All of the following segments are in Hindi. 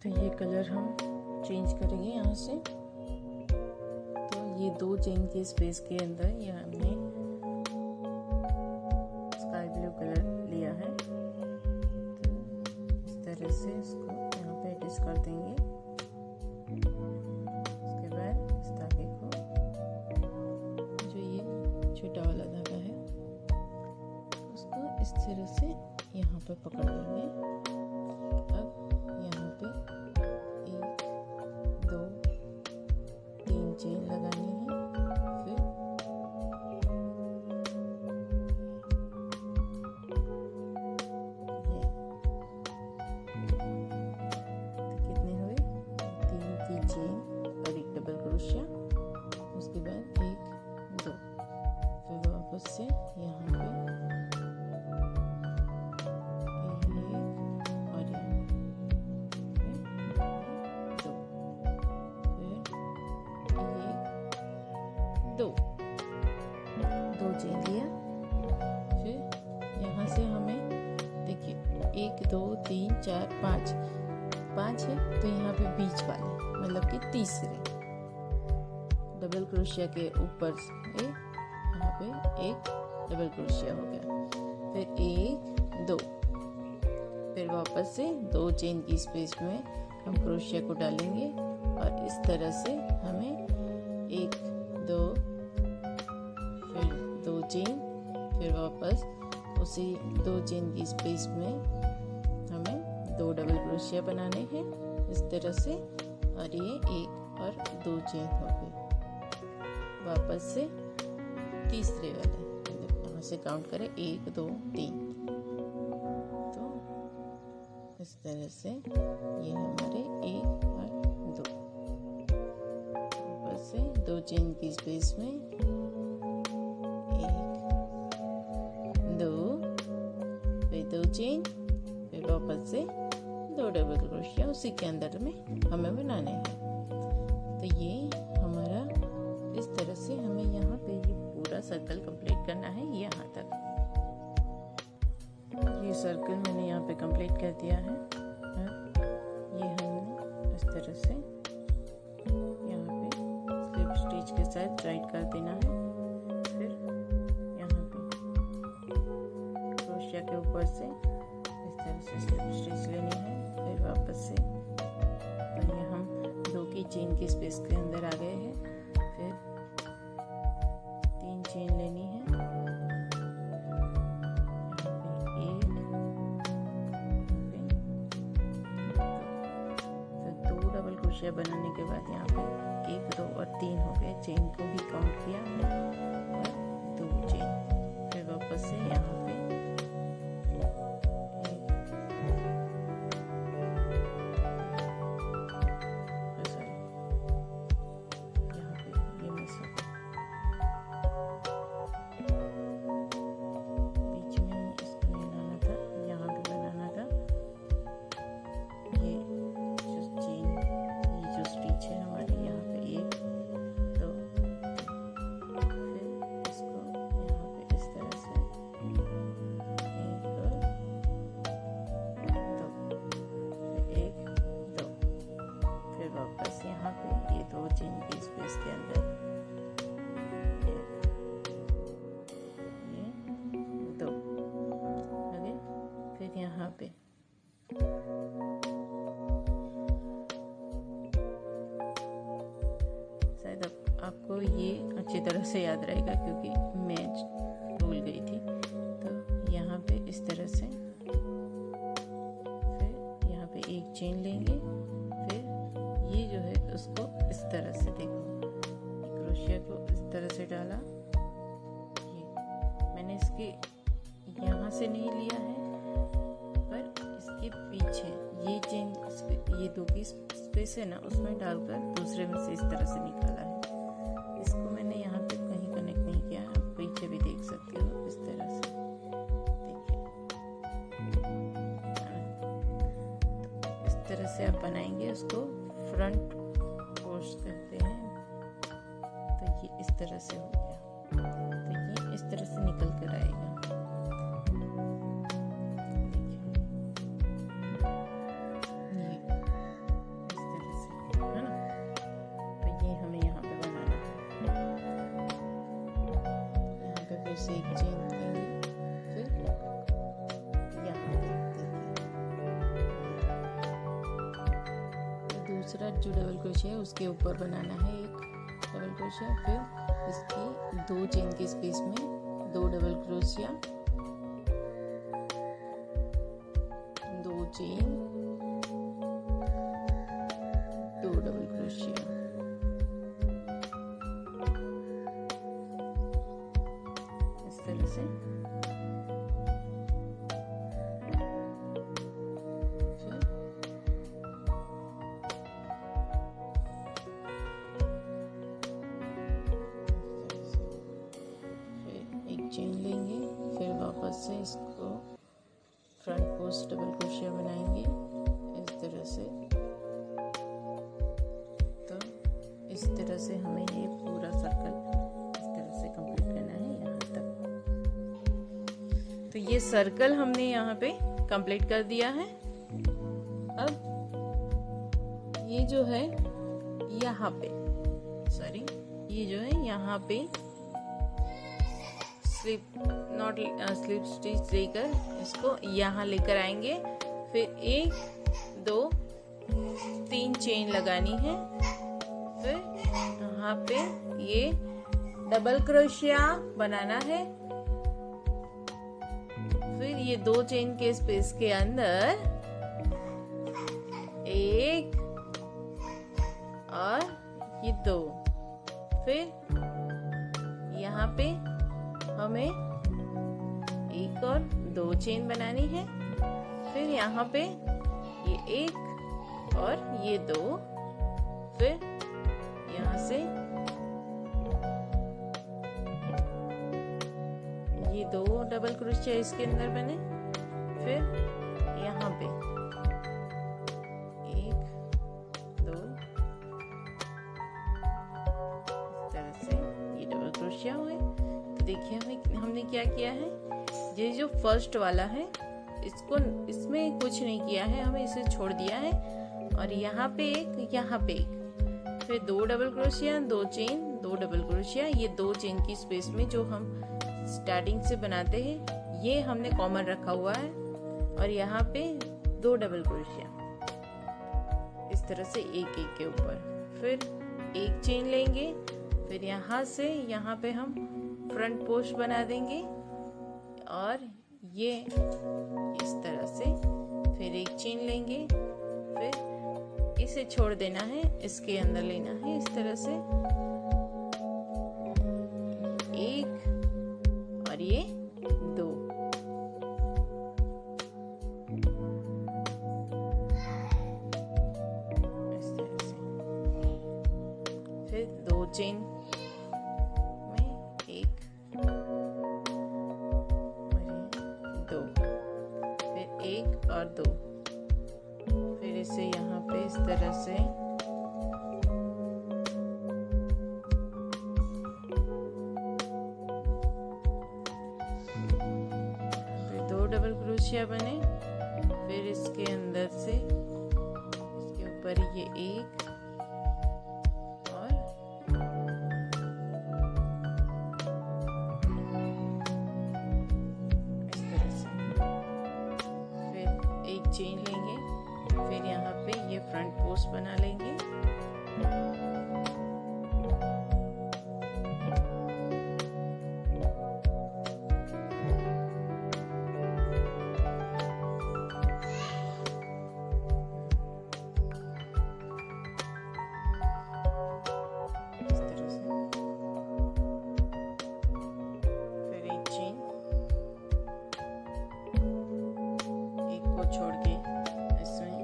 तो ये कलर हम चेंज करेंगे यहाँ से। तो ये 2 चेन के स्पेस के अंदर ये हमने स्काई ब्लू कलर लिया है। तो इस तरह से इसको यहाँ पे एडजस्ट कर देंगे। उसके बाद इस धागे को, जो ये छोटा वाला धागा है, उसको इस तरह से यहाँ पे पकड़ लेंगे। अब यहाँ पे 1 2 3 चेन लगानी है। फिर ये तो कितने हुए, 3 की चेन और 1 डबल क्रोशिया। उसके बाद 1 2, फिर वापस से यहाँ पे दो चेन लिया। फिर यहाँ से हमें देखिए 1 2 3 4 5 है। तो यहाँ पे बीच वाले मतलब कि तीसरे डबल क्रोशिया के ऊपर से यहाँ पे 1 डबल क्रोशिया हो गया। फिर 1 2, फिर वापस से 2 चेन की स्पेस में हम क्रोशिया को डालेंगे और इस तरह से हमें 1 2, फिर 2 चेन, फिर वापस उसी 2 चेन की स्पेस में हमें 2 डबल क्रोशिया बनाने हैं इस तरह से। और ये 1 और 2 चेन हो गए। वापस से तीसरे वाले यहाँ से काउंट करें 1 2 3। तो इस तरह से ये हमारे 1 और 2, वापस से 2 चेन की स्पेस में 1 2, फिर 2 चेन, फिर वापस से 2 डबल क्रोशिया उसी के अंदर में हमें बनाने हैं। तो ये हमारा इस तरह से हमें यहाँ पे ये पूरा सर्कल कंप्लीट करना है यहाँ तक। ये सर्कल मैंने यहाँ पे कंप्लीट कर दिया है। ये हमने इस तरह से यहाँ पे स्लिप स्टिच के साथ टाइट कर देना है। फिर यहाँ पे क्रोशिया के ऊपर से इस तरह से स्लिप स्टिच लेनी है। फिर वापस से तो ये हम 2 की चेन की स्पेस के अंदर आ गए हैं। फिर 3 चेन लेनी है। क्रोशिया बनाने के बाद यहाँ पे 1 2 और 3 हो गए। चेन को भी काउंट किया हमने और 2 चेन। फिर वापस से यहाँ पे ये मिस हो बीच में इसको नहीं लाना था, यहाँ भी बनाना था। ये जो चेन जो स्टिच है हमारे यहाँ पे 1 2 फिर इसको यहाँ पे इस तरह से 1 और 2, फिर 1 2, फिर वापस यहाँ पे ये 2 चेन की स्पेस के अंदर ये 2 आगे। फिर यहाँ पे आपको ये अच्छी तरह से याद रहेगा क्योंकि मैं भूल गई थी। तो यहाँ पे इस तरह से, फिर यहाँ पे 1 चेन लेंगे। फिर ये जो है उसको इस तरह से देखो, क्रोशिया को इस तरह से डाला। ये मैंने इसके यहाँ से नहीं लिया है, पर इसके पीछे ये चेन, ये 2 की स्पेस है ना, उसमें डालकर दूसरे में से इस तरह से निकाला है। इसको मैंने यहाँ पे कहीं कनेक्ट नहीं किया, आप पीछे भी देख सकते हो इस तरह से। देखिए तो इस तरह से आप बनाएंगे, उसको फ्रंट फोर्स करते हैं। तो ये इस तरह से हो गया। तो ये इस तरह से निकल कर आएगा। देखिए से एक चेन लेंगे, फिर यहाँ पे देखिए दूसरा जो डबल क्रोशिया है उसके ऊपर बनाना है एक डबल क्रोशिया, फिर इसकी 2 चेन के स्पेस में 2 double crochet, 2 chain, 2 double crochet, इस तरह से। फिर एक चेन लेंगे, फिर वापस से इसको फ्रंट पोस्ट डबल क्रोशिया बनाएंगे इस तरह से। तो इस तरह से हमें ये पूरा सर्कल इस तरह से कंप्लीट करना है यहाँ तक। तो ये सर्कल हमने यहाँ पे कंप्लीट कर दिया है। अब ये जो है यहाँ पे, सॉरी, ये जो है यहाँ पे स्लिप स्टिच लेकर इसको यहाँ लेकर आएंगे, फिर 1 2 3 चेन लगानी है, फिर यहाँ पे ये डबल क्रोशिया बनाना है, फिर ये 2 चेन के स्पेस के अंदर 1 और ये 2, फिर यहाँ पे हमें 1 और 2 चेन बनानी है, फिर यहाँ पे ये 1 और ये 2, फिर यहाँ से ये 2 डबल क्रोशिया इसके अंदर बने, फिर यहाँ पे 1 2, इस तरह से ये डबल क्रोशिया हुए। तो देखिए हमने क्या किया है, ये जो फर्स्ट वाला है इसमें कुछ नहीं किया है, हमें इसे छोड़ दिया है, और यहाँ पे एक, यहाँ पे एक, फिर 2 double crochet, 2 chain, 2 double crochet, ये 2 चेन की स्पेस में जो हम स्टार्टिंग से बनाते हैं ये हमने कॉमन रखा हुआ है, और यहाँ पे 2 डबल क्रोशिया इस तरह से एक एक के ऊपर, फिर एक चेन लेंगे, फिर यहाँ से यहाँ पे हम फ्रंट पोस्ट बना देंगे, और ये इस तरह से, फिर एक चेन लेंगे, फिर इसे छोड़ देना है, इसके अंदर लेना है इस तरह से, एक और ये 2, इस तरह से, फिर 2 चेन में 1 2, फिर 1 और 2, फिर इसे यहाँ पे इस तरह से फिर 2 डबल क्रोशिया बने, फिर इसके अंदर से इसके ऊपर ये 1 और इस तरह से, फिर एक चेन लेंगे, फिर यहाँ पे ये फ्रंट पोस्ट बना लेंगे, इस तरह से, फिर एक चेन, एक को छोड़ के इसमें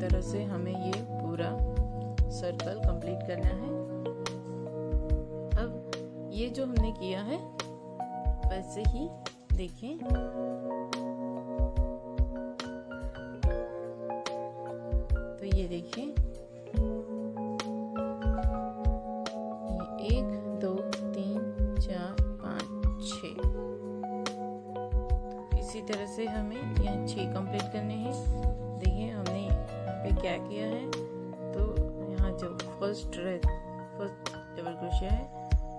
तरह से हमें ये पूरा सर्कल कंप्लीट करना है। अब ये जो हमने किया है वैसे ही देखें, तो ये देखिए, ये 1 2 3 4 5 6, इसी तरह से हमें यहाँ 6 कंप्लीट करने हैं। देखिए हमने यहाँ पे क्या किया है, तो यहाँ जो फर्स्ट डबल क्रोशिया है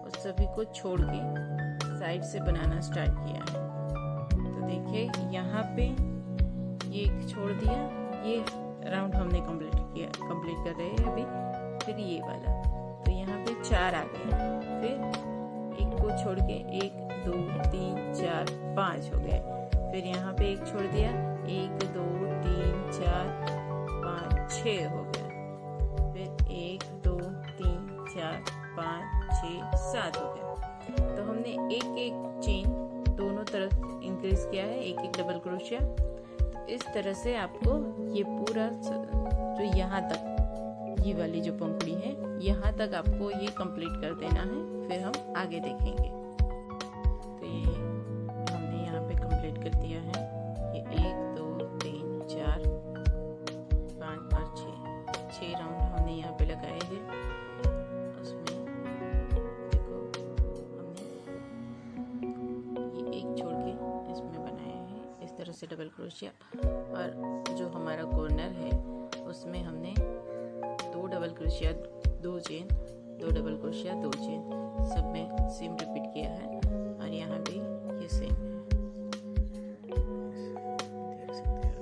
उस सभी को छोड़ के साइड से बनाना स्टार्ट किया है। तो देखिए यहाँ पे ये एक छोड़ दिया, ये राउंड हमने कंप्लीट कर रहे हैं अभी। फिर ये वाला, तो यहाँ पे 4 आ गए, फिर एक को छोड़ के 1 2 3 4 5 हो गए। फिर यहाँ पे एक छोड़ दिया, 1 2 3 4 5 6 हो गया। फिर 1 2 3 4 5 6 7 हो गया। तो हमने एक एक चेन दोनों तरफ इंक्रीज किया है, एक एक डबल क्रोशिया। तो इस तरह से आपको ये पूरा जो यहाँ तक, ये वाली जो पंखुड़ी है यहाँ तक आपको ये कंप्लीट कर देना है। फिर हम आगे देखेंगे। तो ये हमने यहाँ पे कंप्लीट कर दिया है। ये 1 2 3 4 5 और 6 राउंड हमने यहाँ पे लगाए हैं। उसमें देखो हमने ये एक छोड़ के इसमें बनाया है इस तरह से डबल क्रोशिया। और जो हमारा कॉर्नर है उसमें हमने 2 double crochet 2 chain, 2 double crochet 2 chain, सब में सेम रिपीट किया है। और यहाँ भी ये सेम है, देख सकते हो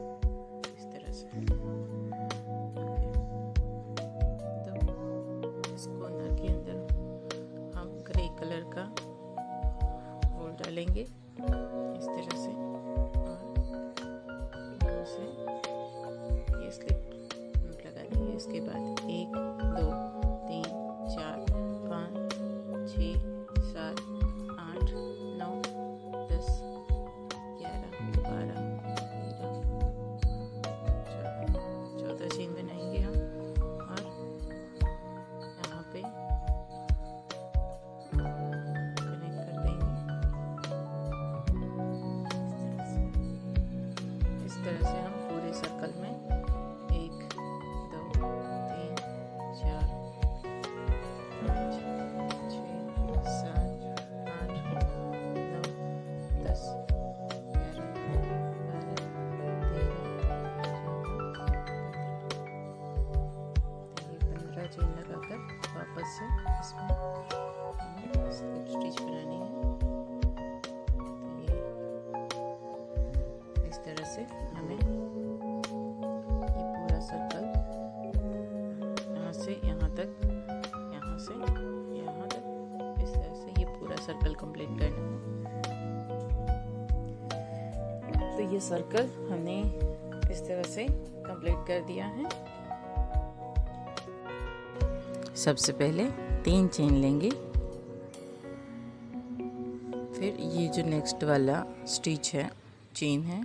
इस तरह से। तो इस कॉर्नर के अंदर हम ग्रे कलर का होल डालेंगे इस तरह से, और यहाँ से ये स्लिप लगा देंगे। इसके बाद 1 2 3 4 5 6 7 8 9 10 11 12 13 14 चेन बनाएंगे हम। और यहाँ पे कनेक्ट कर देंगे इस तरह से हम पूरे सर्कल में 1 2 3 4 5 6 7 8 9 10 11 12 13 14 15 चेन लगाकर वापस से इसमें स्लिप स्टिच बनानी है। तो ये इस तरह से हमें ये पूरा सर्कल यहाँ से यहाँ तक, यहाँ से यहाँ तक, इस तरह से ये पूरा सर्कल कंप्लीट करना है। तो ये सर्कल हमने इस तरह से कंप्लीट कर दिया है। सबसे पहले 3 चेन लेंगे, फिर ये जो नेक्स्ट वाला स्टिच है, चेन है,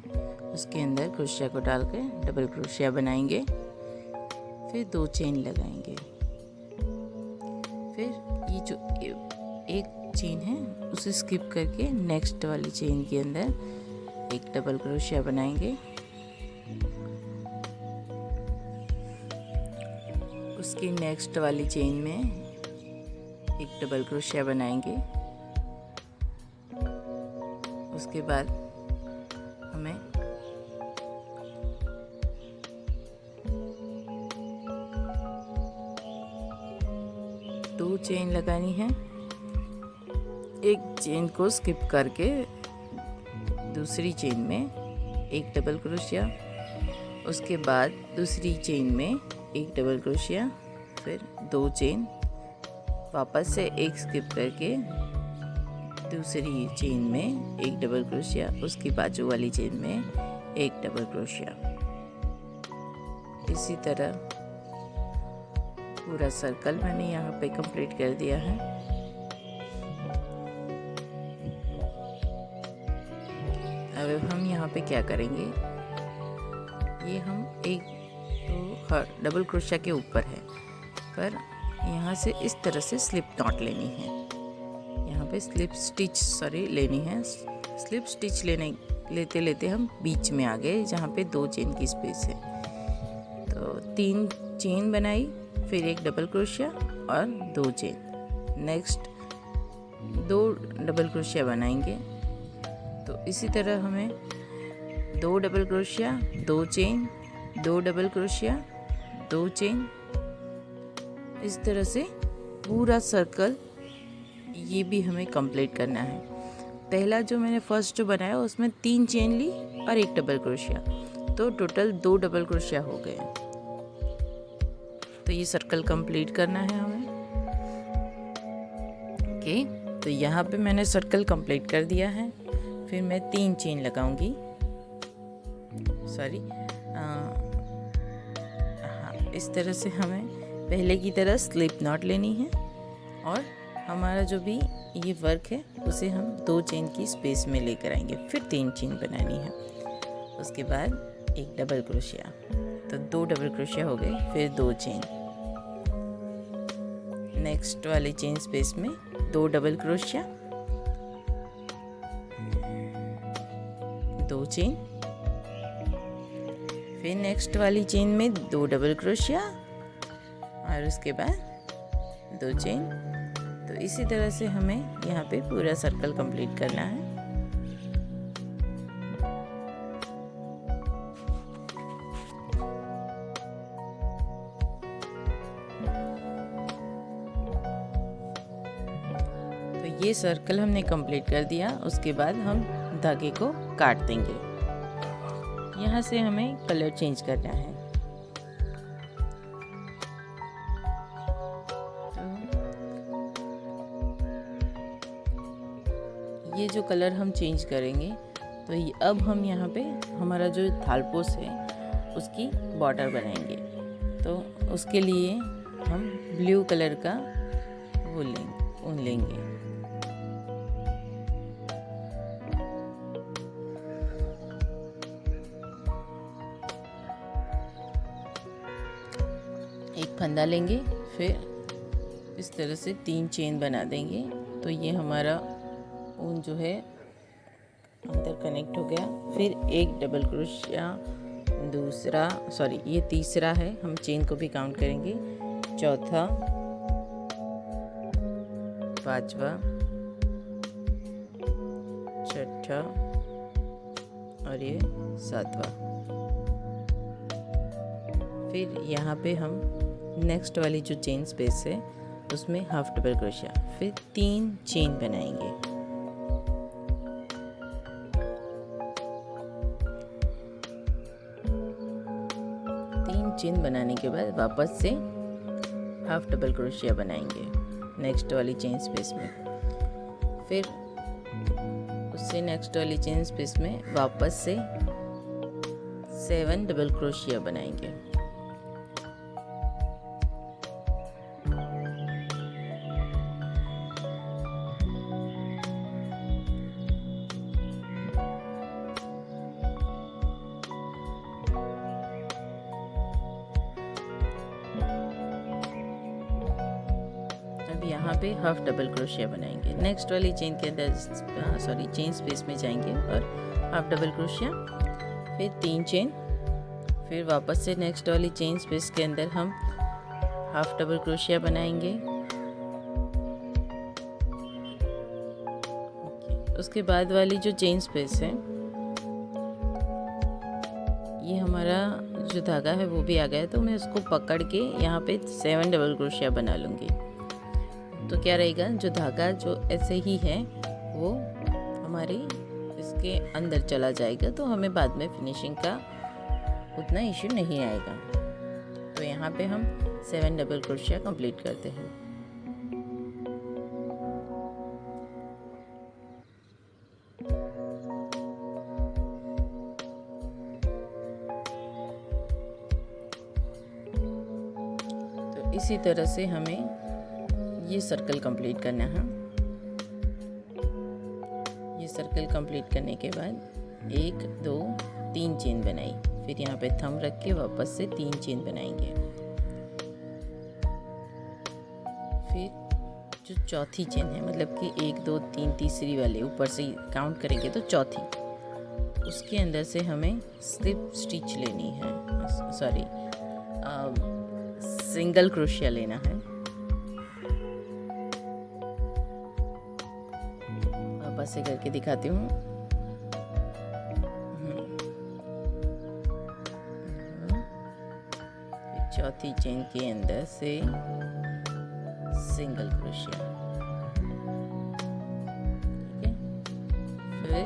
उसके अंदर क्रोशिया को डाल के डबल क्रोशिया बनाएंगे। फिर 2 चेन लगाएंगे। फिर ये जो एक चेन है उसे स्किप करके नेक्स्ट वाली चेन के अंदर एक डबल क्रोशिया बनाएंगे। उसकी नेक्स्ट वाली चेन में एक डबल क्रोशिया बनाएंगे। उसके बाद हमें दो चेन लगानी है। एक चेन को स्किप करके दूसरी चेन में एक डबल क्रोशिया, उसके बाद दूसरी चेन में एक डबल क्रोशिया, फिर 2 चेन, वापस से एक स्किप करके दूसरी चेन में एक डबल क्रोशिया, उसकी बाजू वाली चेन में एक डबल क्रोशिया। इसी तरह पूरा सर्कल मैंने यहाँ पे कंप्लीट कर दिया है। अब हम यहाँ पे क्या करेंगे, ये हम एक तो डबल क्रोशिया के ऊपर है, पर यहाँ से इस तरह से स्लिप नॉट लेनी है। यहाँ पे स्लिप स्टिच लेनी है। स्लिप स्टिच लेते लेते हम बीच में आ गए जहाँ पे 2 चेन की स्पेस है। तो 3 चेन बनाई, फिर एक डबल क्रोशिया और 2 चेन। नेक्स्ट 2 डबल क्रोशिया बनाएंगे। तो इसी तरह हमें 2 double crochet, 2 chain, 2 double crochet, 2 chain, इस तरह से पूरा सर्कल ये भी हमें कंप्लीट करना है। पहला जो मैंने फर्स्ट जो बनाया उसमें 3 चेन ली और 1 डबल क्रोशिया, तो टोटल 2 डबल क्रोशिया हो गए। तो ये सर्कल कंप्लीट करना है हमें। ओके, तो यहाँ पे मैंने सर्कल कंप्लीट कर दिया है। फिर मैं 3 चेन लगाऊंगी। इस तरह से हमें पहले की तरह स्लिप नॉट लेनी है और हमारा जो भी ये वर्क है उसे हम 2 चेन की स्पेस में लेकर आएंगे। फिर 3 चेन बनानी है, उसके बाद 1 डबल क्रोशिया, तो 2 डबल क्रोशिया हो गए। फिर 2 चेन, नेक्स्ट वाली चेन स्पेस में 2 डबल क्रोशिया, 2 चेन, फिर नेक्स्ट वाली चेन में 2 डबल क्रोशिया और उसके बाद 2 चेन। तो इसी तरह से हमें यहाँ पे पूरा सर्कल कंप्लीट करना है। तो ये सर्कल हमने कंप्लीट कर दिया। उसके बाद हम धागे को काट देंगे। यहाँ से हमें कलर चेंज करना है। ये जो कलर हम चेंज करेंगे, तो अब हम यहाँ पे हमारा जो थालपोस है उसकी बॉर्डर बनाएंगे। तो उसके लिए हम ब्लू कलर का ऊन लेंगे। एक फंदा लेंगे, फिर इस तरह से 3 चेन बना देंगे। तो ये हमारा ऊन जो है अंदर कनेक्ट हो गया। फिर 1 डबल क्रोशिया, ये तीसरा है, हम चेन को भी काउंट करेंगे। चौथा, 5वां, 6ठा और ये 7वां। फिर यहाँ पे हम नेक्स्ट वाली जो चेन स्पेस है उसमें हाफ डबल क्रोशिया, फिर 3 चेन बनाएंगे। 3 चेन बनाने के बाद वापस से हाफ डबल क्रोशिया बनाएंगे नेक्स्ट वाली चेन स्पेस में। फिर उससे नेक्स्ट वाली चेन स्पेस में वापस से 7 डबल क्रोशिया बनाएंगे। यहाँ पे हाफ डबल क्रोशिया बनाएंगे। नेक्स्ट वाली चेन के अंदर चेन स्पेस में जाएंगे और हाफ डबल क्रोशिया, फिर 3 चेन, फिर वापस से नेक्स्ट वाली चेन स्पेस के अंदर हम हाफ डबल क्रोशिया बनाएंगे। उसके बाद वाली जो चेन स्पेस है, ये हमारा जो धागा है वो भी आ गया, तो मैं उसको पकड़ के यहाँ पे 7 डबल क्रोशिया बना लूँगी। तो क्या रहेगा, जो धागा जो ऐसे ही है वो हमारे इसके अंदर चला जाएगा, तो हमें बाद में फिनिशिंग का उतना इश्यू नहीं आएगा। तो यहाँ पे हम 7 डबल क्रोशिया कंप्लीट करते हैं। तो इसी तरह से हमें ये सर्कल कंप्लीट करना है। ये सर्कल कंप्लीट करने के बाद 1 2 3 चेन बनाई, फिर यहाँ पे थंब रख के वापस से 3 चेन बनाएंगे। फिर जो चौथी चेन है, मतलब कि 1 2 3 तीसरी वाले ऊपर से काउंट करेंगे तो चौथी, उसके अंदर से हमें स्लिप स्टिच लेनी है, सॉरी सिंगल क्रोशिया लेना है। वापस से करके दिखाती हूँ। चौथी चेन के अंदर से सिंगल क्रोशिया, ठीक है। फिर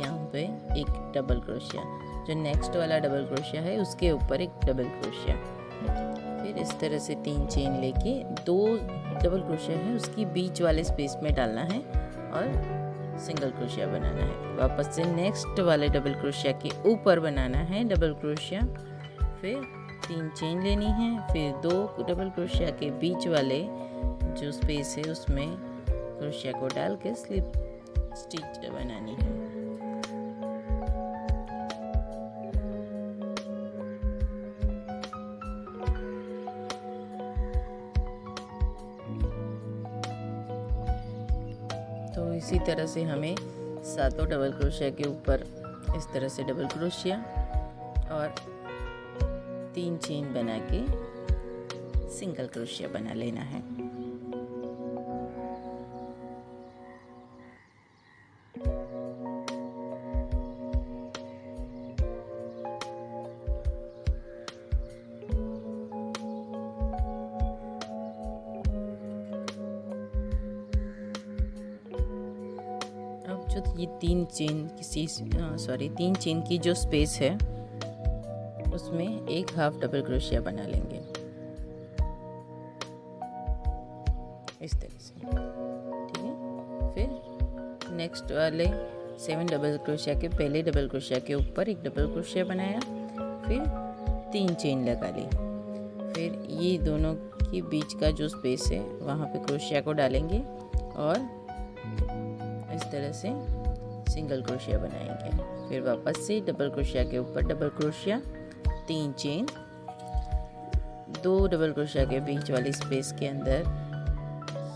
यहाँ पे एक डबल क्रोशिया, जो नेक्स्ट वाला डबल क्रोशिया है उसके ऊपर एक डबल क्रोशिया। फिर इस तरह से 3 चेन लेके 2 डबल क्रोशिया है उसकी बीच वाले स्पेस में डालना है और सिंगल क्रोशिया बनाना है। वापस से नेक्स्ट वाले डबल क्रोशिया के ऊपर बनाना है डबल क्रोशिया। फिर 3 चेन लेनी है, फिर 2 डबल क्रोशिया के बीच वाले जो स्पेस है उसमें क्रोशिया को डाल के स्लिप स्टिच बनानी है। तो इसी तरह से हमें 7 डबल क्रोशिया के ऊपर इस तरह से डबल क्रोशिया और 3 चेन बना के सिंगल क्रोशिया बना लेना है। अब जो ये 3 चेन की जो स्पेस है उसमें एक हाफ डबल क्रोशिया बना लेंगे इस तरह से, ठीक है। फिर नेक्स्ट वाले 7 डबल क्रोशिया के पहले डबल क्रोशिया के ऊपर एक डबल क्रोशिया बनाया, फिर 3 चेन लगा ली। फिर ये दोनों के बीच का जो स्पेस है वहाँ पे क्रोशिया को डालेंगे और इस तरह से सिंगल क्रोशिया बनाएंगे। फिर वापस से डबल क्रोशिया के ऊपर double crochet, 3 chain, 2 double crochet के बीच वाली स्पेस के अंदर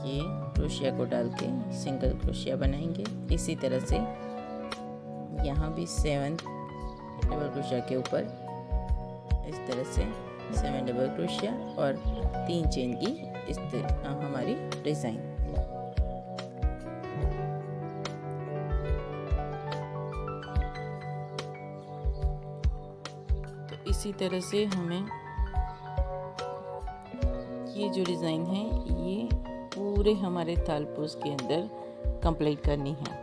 ये क्रोशिया को डाल के सिंगल क्रोशिया बनाएंगे। इसी तरह से यहाँ भी 7 डबल क्रोशिया के ऊपर इस तरह से 7 डबल क्रोशिया और 3 चेन की इस तरह हमारी डिज़ाइन। तो इसी तरह से हमें ये जो डिज़ाइन है ये पूरे हमारे थालपोस के अंदर कंप्लीट करनी है।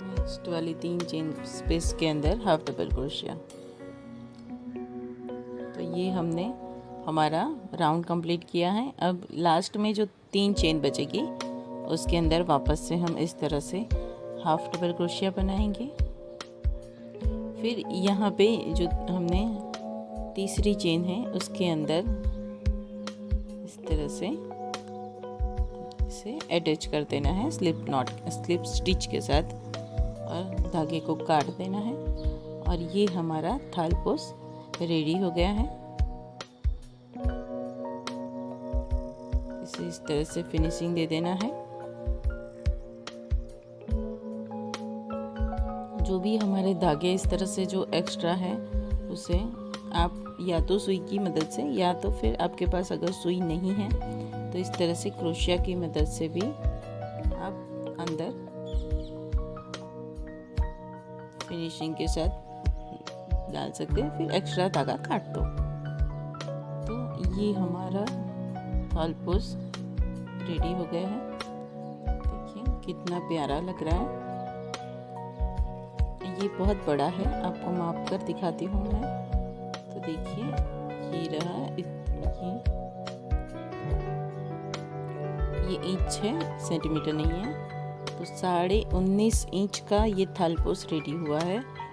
नेक्स्ट वाली 3 चेन स्पेस के अंदर हाफ डबल क्रोशिया। तो ये हमने हमारा राउंड कंप्लीट किया है। अब लास्ट में जो 3 चेन बचेगी उसके अंदर वापस से हम इस तरह से हाफ डबल क्रोशिया बनाएंगे। फिर यहाँ पे जो हमने तीसरी चेन है उसके अंदर इस तरह से इसे अटैच कर देना है स्लिप स्टिच के साथ और धागे को काट देना है और ये हमारा थालपोस रेडी हो गया है। इसे इस तरह से फिनिशिंग दे देना है। जो भी हमारे धागे इस तरह से जो एक्स्ट्रा है उसे आप या तो सुई की मदद से या तो फिर आपके पास अगर सुई नहीं है तो इस तरह से क्रोशिया की मदद से भी आप अंदर फिनिशिंग के साथ डाल सकते हैं। फिर एक्स्ट्रा धागा काट दो। तो ये हमारा थालपोस रेडी हो गया है। देखिए कितना प्यारा लग रहा है। ये बहुत बड़ा है, आपको माप कर दिखाती हूँ मैं। तो देखिए ये रहा, ये इंच है, सेंटीमीटर नहीं है। तो 19.5 इंच का ये थाल पोस्ट रेडी हुआ है।